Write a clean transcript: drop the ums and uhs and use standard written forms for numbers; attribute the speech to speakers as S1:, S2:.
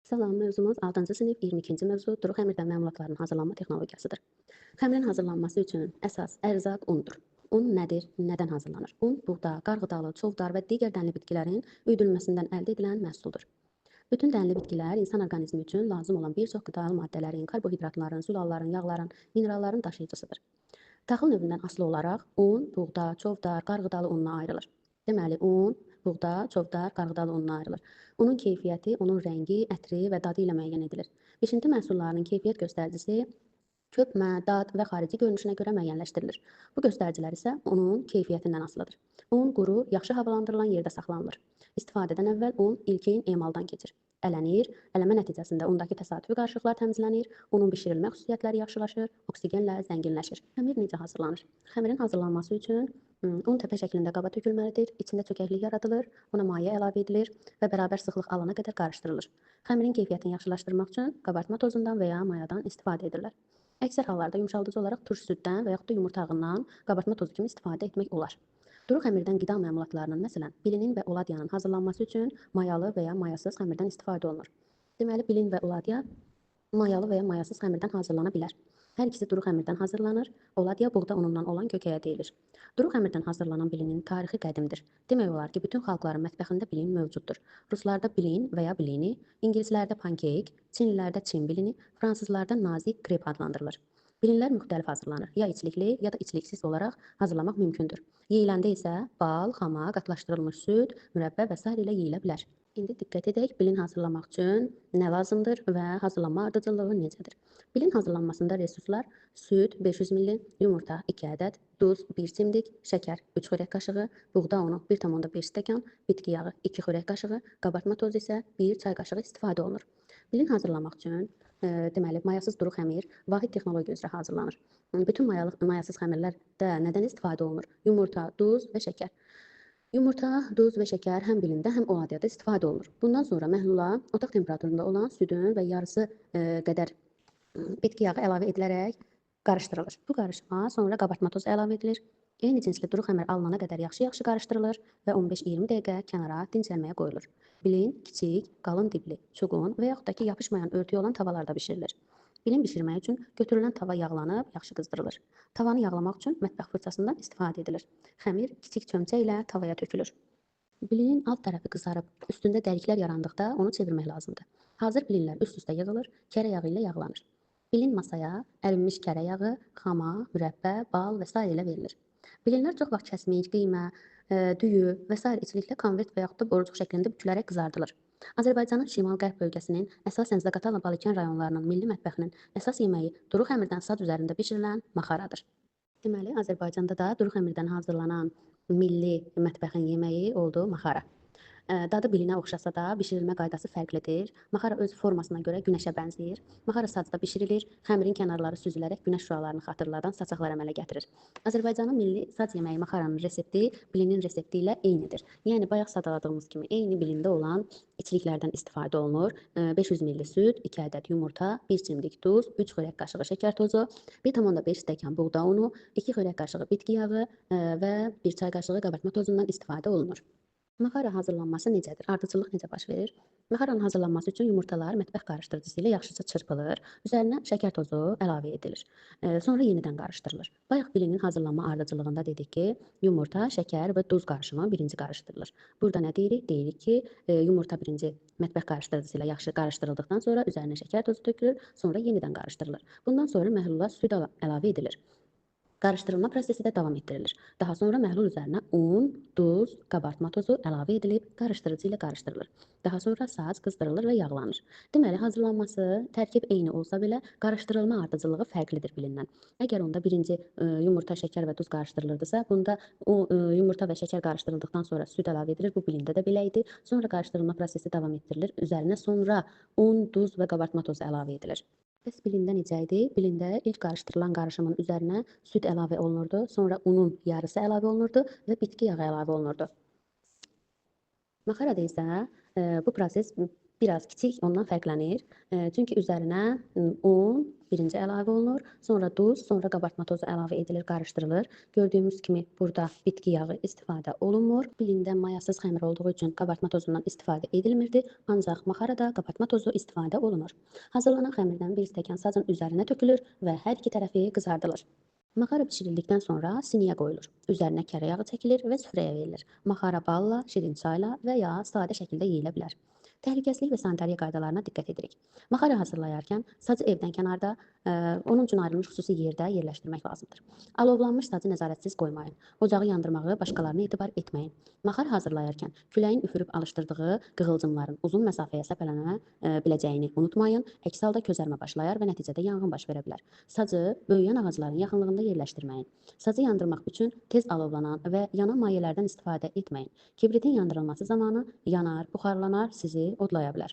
S1: Salam, mövzumuz 6-cı sinif 22-ci mövzu duru xəmirdən məmulatların hazırlanma texnologiyasıdır. Xəmirin hazırlanması üçün əsas ərzaq undur. Un nədir, nədən hazırlanır? Un, buğda, qarğıdalı, çovdar və digər dənli bitkilərin üyüdülməsindən əldə edilən məhsuldur. Bütün dənli bitkilər insan orqanizmi üçün lazım olan bir çox qidalı maddələrin, karbohidratların, zülalların, yağların, mineralların daşıyıcısıdır. Taxıl növündən asılı olaraq un, buğda, çovdar, qarğıdalı ununa ayrılır. Deməli, un, buğda, çovdar, qarğıdalı ununa ayrılır. Unun keyfiyyəti, onun rəngi, ətri və dadı ilə müəyyən edilir. Bişinti məhsullarının keyfiyyət göstəricisi köpmə, dad və xarici görünüşünə görə müəyyənləşdirilir. Bu göstəricilər isə unun keyfiyyətindən asılıdır. Un quru, yaxşı havalandırılan yerdə saxlanılır. İstifadədən əvvəl un ilkin emaldan keçir. Ələnir, ələmə nəticəsində undakı təsadüfi qarışıqlar təmizlənir, unun bişirilmə xüsusiyyətləri yaxşılaşır, oksigenlə zənginləşir. Xəmir necə hazırlanır? Xəmirin hazırlanması üçün un təpə şəklində qaba tökülməlidir, içində çökəklik yaradılır, ona maye əlavə edilir və bərabər sıxlıq alana qədər qarışdırılır. Xəmirin keyfiyyətini yaxşılaşdırmaq üçün qabartma tozundan və ya mayadan istifadə edirlər. Əksər hallarda yumşaldıcı olaraq turş süddən və yaxud da yumurta ağından qabartma tozu kimi istifadə etmək olar. Duru xəmirdən qida məmulatlarının, məsələn, bilinin və oladyanın hazırlanması üçün mayalı və ya mayasız xəmirdən istifadə olunur. Deməli, bilin və oladya mayalı və ya mayasız xəmirdən hazırlana bilər. Hər ikisi duru xəmirdən hazırlanır, oladya buğda unundan olan kökəyə deyilir. Duru xəmirdən hazırlanan bilinin tarixi qədimdir. Demək olar ki, bütün xalqların mətbəxində bilin mövcuddur. Ruslarda bilin və ya bilini, ingilislərdə pankeyk, çinlilərdə çin bilini, fransızlarda nazik krep adlandırılır. Bilinlər müxtəlif hazırlanır. Ya içlikli, ya da içliksiz olaraq hazırlamaq mümkündür. Yeyiləndə isə bal, xama, qatlaşdırılmış süd, mürəbbə və s. ilə yeyilə bilər. İndi diqqət edək, bilin hazırlamaq üçün nə lazımdır və hazırlanma ardıcıllığı necədir? Bilin hazırlanmasında resurslar süd 500 ml, yumurta 2 ədəd, duz 1 çimdik, şəkər 3 xörək qaşığı, buğda unu 1,5 stəkan, bitki yağı 2 xörək qaşığı, qabartma tozu isə 1 çay qaşığı istifadə olunur. Bilin hazırlamaq üçün deməli, mayasız duru xəmir vahid texnologiya üzrə hazırlanır. Bütün mayasız xəmirlərdə nədən istifadə olunur? Yumurta, duz və şəkər. Yumurta, duz və şəkər həm bilində, həm oladyada istifadə olunur. Bundan sonra məhlula otaq temperaturunda olan südün və yarısı qədər bitki yağı əlavə edilərək qarışdırılır. Bu qarışıma sonra qabartma tozu əlavə edilir. Eyni cinsli duru xəmir alınana qədər yaxşı-yaxşı qarışdırılır və 15-20 dəqiqə kənara dincəlməyə qoyulur. Bilin kiçik, qalın dibli, çuğun və yaxud da ki, yapışmayan örtüyü olan tavalarda bişirilir. Bilin bişirmək üçün götürülən tava yağlanıb, yaxşı qızdırılır. Tavanı yağlamaq üçün mətbəx fırçasından istifadə edilir. Xəmir kiçik çömçə ilə tavaya tökülür. Bilinin alt tərəfi qızarıb, üstündə dəliklər yarandıqda onu çevirmək lazımdır. Hazır bilinlər üst-üstə yığılır, kərə yağı ilə yağlanır. Bilin masaya ərinmiş kərə yağı, xama, mürəbbə, bal və s. ilə verilir. Bilinlər çox vaxt kəsmik, qiymə, düyü və s. içiliklə konvert və yaxud da borucuq şəklində bükülərək qızardılır. Azərbaycanın şimal-qərb bölgəsinin, əsasən Zaqatala, Balakən rayonlarının milli mətbəxinin əsas yeməyi duru xəmirdən saz üzərində bişirilən maxaradır. Deməli, Azərbaycanda da duru xəmirdən hazırlanan milli mətbəxin yeməyi oldu maxara. Dadı bilinə oxşasa da bişirilmə qaydası fərqlidir. Maxara öz formasına görə günəşə bənzəyir. Maxara sacda bişirilir, xəmirin kənarları süzülərək günəş şüalarını xatırladan saçaqlar əmələ gətirir. Azərbaycanın milli sac yeməyi maxaranın resepti bilinin resepti ilə eynidir. Yəni bayaq sadaladığımız kimi eyni bilində olan içliklərdən istifadə olunur. 500 ml süd, 2 ədəd yumurta, 1 çimdik duz, 3 xörək qaşığı şəkər tozu, 1,5 stəkan buğda unu, 2 xörək qaşığı bitki yağı və 1 çay qaşığı qabartma tozundan istifadə olunur. Maxara hazırlanması necədir? Ardıcıllıq necə baş verir? Maxaranın hazırlanması üçün yumurtalar mətbəx qarışdırıcısı ilə yaxşıca çırpılır, üzərinə şəkər tozu əlavə edilir. Sonra yenidən qarışdırılır. Bayaq bilinin hazırlanma ardıcıllığında dedik ki, yumurta, şəkər və duz qarışımı birinci qarışdırılır. Burada nə deyirik? Deyirik ki, yumurta birinci mətbəx qarışdırıcısı ilə yaxşı qarışdırıldıqdan sonra üzərinə şəkər tozu tökülür, sonra yenidən qarışdırılır. Bundan sonra məhlula süd əlavə edilir. Qarışdırılma prosesi də davam etdirilir. Daha sonra məhlul üzərinə un, duz, qabartma tozu əlavə edilib qarışdırıcı ilə qarışdırılır. Daha sonra sac qızdırılır və yağlanır. Deməli, hazırlanması tərkib eyni olsa belə qarışdırılma ardıcıllığı fərqlidir bilindən. Əgər onda birinci yumurta, şəkər və duz qarışdırılırdısa, bunda yumurta və şəkər qarışdırıldıqdan sonra süd əlavə edilir. Bu bilində də belə idi. Sonra qarışdırılma prosesi davam etdirilir. Üzərinə sonra un, duz və qabartma tozu əlavə edilir. Bəs bilində necə idi? Bilində ilk qarışdırılan qarışımın üzərinə süd əlavə olunurdu, sonra unun yarısı əlavə olunurdu və bitki yağı əlavə olunurdu. Maxarada isə Bu proses biraz kiçik, ondan fərqlənir. Çünki üzərinə un birinci əlavə olunur, sonra duz, sonra qabartma tozu əlavə edilir, qarışdırılır. Gördüyümüz kimi burada bitki yağı istifadə olunmur. Bilində mayasız xəmir olduğu üçün qabartma tozundan istifadə edilmirdi, ancaq maxarada qabartma tozu istifadə olunur. Hazırlanan xəmirdən 1 stəkan sacın üzərinə tökülür və hər iki tərəfi qızardılır. Maxara bişirildikdən sonra siniyə qoyulur. Üzərinə kərə yağı çəkilir və süfrəyə verilir. Maxara balla, şirin çayla və ya sadə şəkildə yeyilə bilər. Təhlükəsizlik və sanitariya qaydalarına diqqət edirik. Maxara hazırlayarkən sacı evdən kənarda, onun üçün ayrılmış xüsusi yerdə yerləşdirmək lazımdır. Alovlanmış sacı nəzarətsiz qoymayın. Ocağı yandırmağı başqalarına etibar etməyin. Maxara hazırlayarkən küləyin üfürüb alışdırdığı qığılcımların uzun məsafəyə səpələnə biləcəyini unutmayın. Əks halda közərmə başlayar və nəticədə yanğın baş verə bilər. Sacı böyüyən ağacların yaxınlığında yerləşdirməyin. Sacı yandırmaq üçün tez alovlanan və yanan mayələrdən istifadə etməyin. Kibritin yandırılması zamanı yanar, buxarlanar, sizi odlaya bilər.